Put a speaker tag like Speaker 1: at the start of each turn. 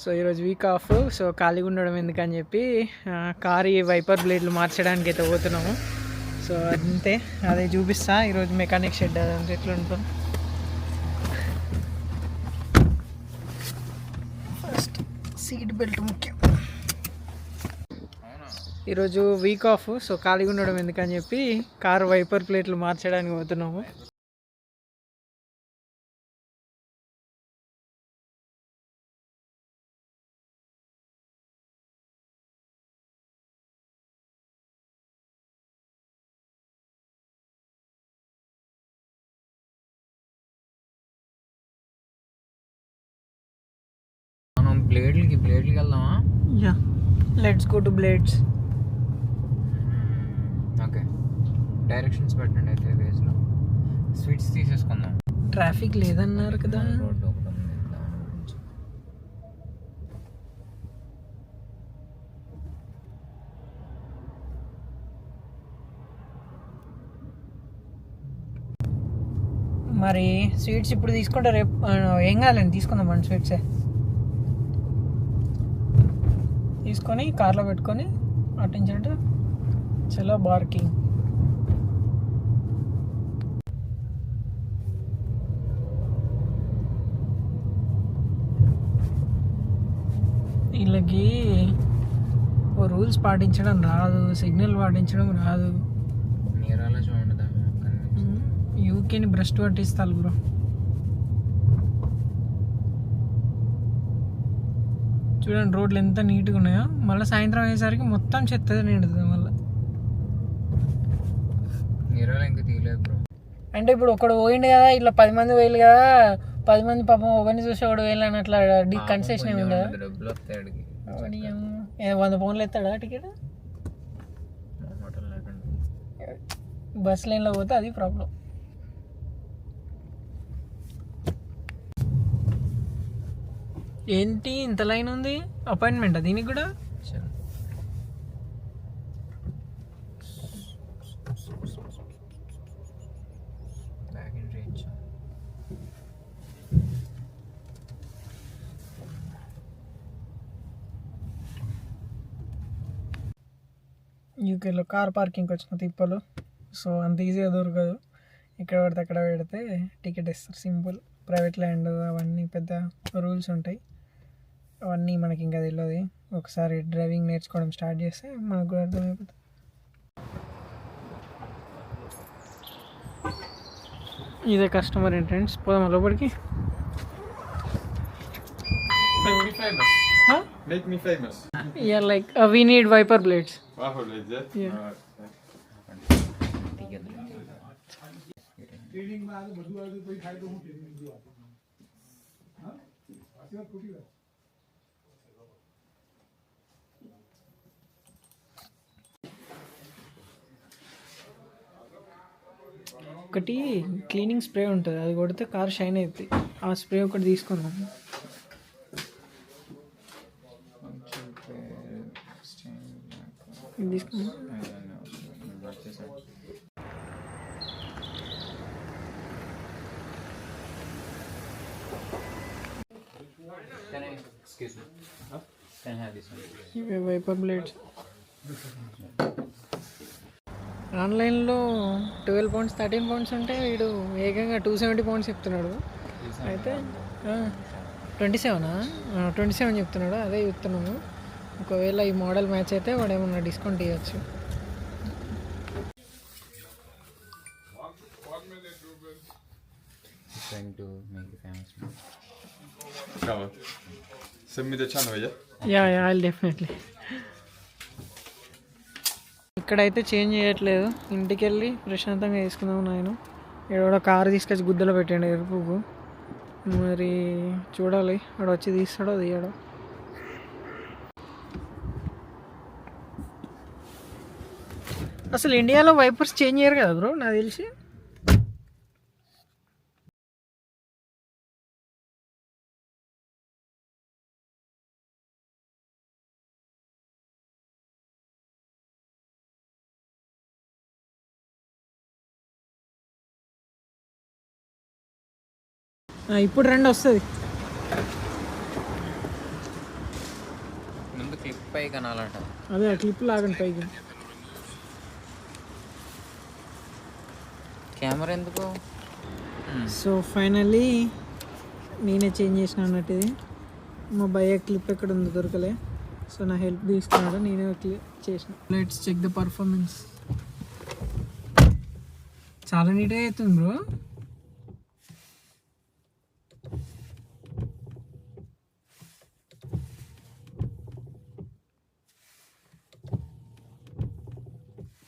Speaker 1: So ఈరోజు week off. So ఖాళీగా ఉండడం ఎందుకని చెప్పి కారు వైపర్ బ్లేడ్లు మార్చడానికి అయితే పోతున్నాము. సో అంతే, అదే చూపిస్తా ఈరోజు మెకానిక్ షెడ్ అదంతా ఎట్లా ఉంటాం. ఫస్ట్ సీట్ బెల్ట్ ముఖ్యం. ఈరోజు వీక్ ఆఫ్. సో ఖాళీగా ఉండడం ఎందుకని చెప్పి కారు వైపర్ ప్లేట్లు మార్చడానికి పోతున్నాము.
Speaker 2: మనం బ్లేడ్లకి వెళ్దామా?
Speaker 1: Yeah, let's go to blades.
Speaker 2: Okay, directions పెట్టండి. అయితే వేస్లో స్వీట్స్ తీసేసుకుందాం.
Speaker 1: ట్రాఫిక్ లేదన్నారు కదా.
Speaker 2: రోడ్డు ఒకటి ఉంది, దాని గురించి.
Speaker 1: మరి స్వీట్స్ ఇప్పుడు తీసుకుంటే రేపు ఏం కావాలండి, తీసుకుందాం మన స్వీట్సే తీసుకొని కార్లో పెట్టుకొని అట్టించట్టు చలో బార్కింగ్. వీళ్ళకి ఓ రూల్స్ పాటించడం రాదు, సిగ్నల్ పాటించడం రాదు.
Speaker 2: నీరాలో చూడండి,
Speaker 1: యూకేని భ్రష్టు పట్టిస్తారు బ్రో. చూడండి రోడ్లు ఎంత నీట్గా ఉన్నాయో. మళ్ళీ సాయంత్రం అయ్యేసరికి మొత్తం చెత్తది నిండుతుంది మళ్ళీ.
Speaker 2: నీరాలో ఇంకా తీయలేదు బ్రో.
Speaker 1: అంటే ఇప్పుడు ఒకడు పోయిండు కదా, ఇట్లా 10 మంది పోయిలు కదా, 10 మంది పాపం ఒకరిని చూసి ఒకడు వేయాలి అని అట్లా కన్సెషన్ ఏమి ఉండదా?
Speaker 2: డబ్బులు వస్తాయి అడిగి.
Speaker 1: 100 పౌండ్లు ఎత్తాడా టికెట్? బస్ లైన్లో పోతే అది ప్రాబ్లం. ఏంటి ఇంత లైన్ ఉంది? అపాయింట్మెంటా దీనికి కూడా? యూకేలో కార్ పార్కింగ్కి వచ్చిన తిప్పలు. సో అంత ఈజీగా దొరకదు. ఇక్కడ పడితే అక్కడ పెడితే టికెట్ ఇస్తారు. సింపుల్. ప్రైవేట్ ల్యాండ్ అవన్నీ పెద్ద రూల్స్ ఉంటాయి. అవన్నీ మనకి ఇంకా తెలియదు. ఒకసారి డ్రైవింగ్ నేర్చుకోవడం స్టార్ట్ చేస్తే మనకు కూడా అర్థమైపోతుంది. ఇదే కస్టమర్ ఎంట్రన్స్. పోదామా లోపలికి?
Speaker 3: Make me famous.
Speaker 1: Yeah, like we need wiper blades.
Speaker 3: Wiper blades, yeah?
Speaker 1: Yeah. ఒకటి క్లీనింగ్ స్ప్రే ఉంటుంది, అది కొడితే కార్ షైన్ అవుతుంది. ఆ స్ప్రే ఒకటి తీసుకున్నాం. తీసుకున్నాం. ఇవే వైపర్ బ్లేడ్స్. ఆన్లైన్లో 12 pounds 13 pounds ఉంటే వీడు ఏకంగా 270 pounds చెప్తున్నాడు. అయితే 27 చెప్తున్నాడు. అదే చెప్తున్నాము. ఒకవేళ ఈ మోడల్ మ్యాచ్ అయితే వాడు ఏమన్నా డిస్కౌంట్ ఇవ్వచ్చు.
Speaker 2: Trying to make you famous.
Speaker 3: Come on. Send me the channel, yeah?
Speaker 1: Yeah I'll definitely. ఇక్కడైతే చేంజ్ చేయట్లేదు. ఇంటికి వెళ్ళి ప్రశాంతంగా వేసుకుందాం. నేను ఎవడో కారు తీసుకొచ్చి గుద్దలో పెట్టండి ఎరుపుకు. మరి చూడాలి వాడు వచ్చి తీస్తాడో తీయడో. అసలు ఇండియాలో వైపర్స్ చేంజ్ చేయరు కదా బ్రో నాకు తెలిసి. ఇప్పుడు రండి వస్తుంది.
Speaker 2: క్లిప్ పై కనాలట.
Speaker 1: అదే ఆ క్లిప్ లాగండి పైకి.
Speaker 2: కెమెరా ఎందుకు?
Speaker 1: సో ఫైనల్లీ నేనే చేంజ్ చేసిన అన్నట్టు ఇది. మా భయ్య క్లిప్ ఎక్కడ ఉందో దొరకలే, సో నా హెల్ప్ తీసుకున్నాడు, నేనే క్లిప్ చేసిన. Let's check the performance. చాలా నీట్గా అవుతుంది బ్రో.